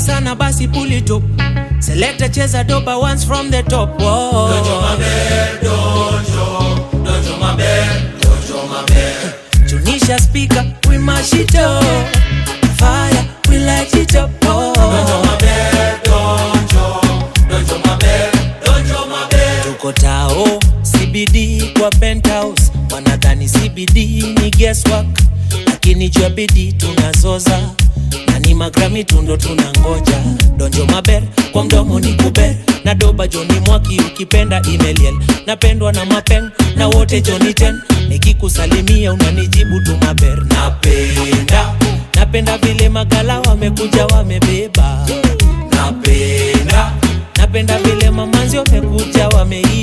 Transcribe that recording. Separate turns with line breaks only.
Ikiwa sana basi pull it up. Selector cheza doba once from the top. Whoa.
Donjo maber, donjo maber, donjo maber.
Tunisha speaker, we mash it up. Fire, we light it up. Oh.
Donjo maber, donjo maber, donjo maber.
Tuko tao, CBD kwa penthouse. Wanadhani CBD ni guesswork, lakini jua bidii tunazoza. Na ni magrami tundo tunangoja. Donjo maber, kwa mdomo ni kuber. Na doba Johnny Mwaki ukipenda email. Napendwa na mapeng, na wote Johnny 10. Nikikusalimia unanijibu tu maber. Napenda vile magala wamekuja wamebeba. Napenda vile mamanzi wamekuja wameiva.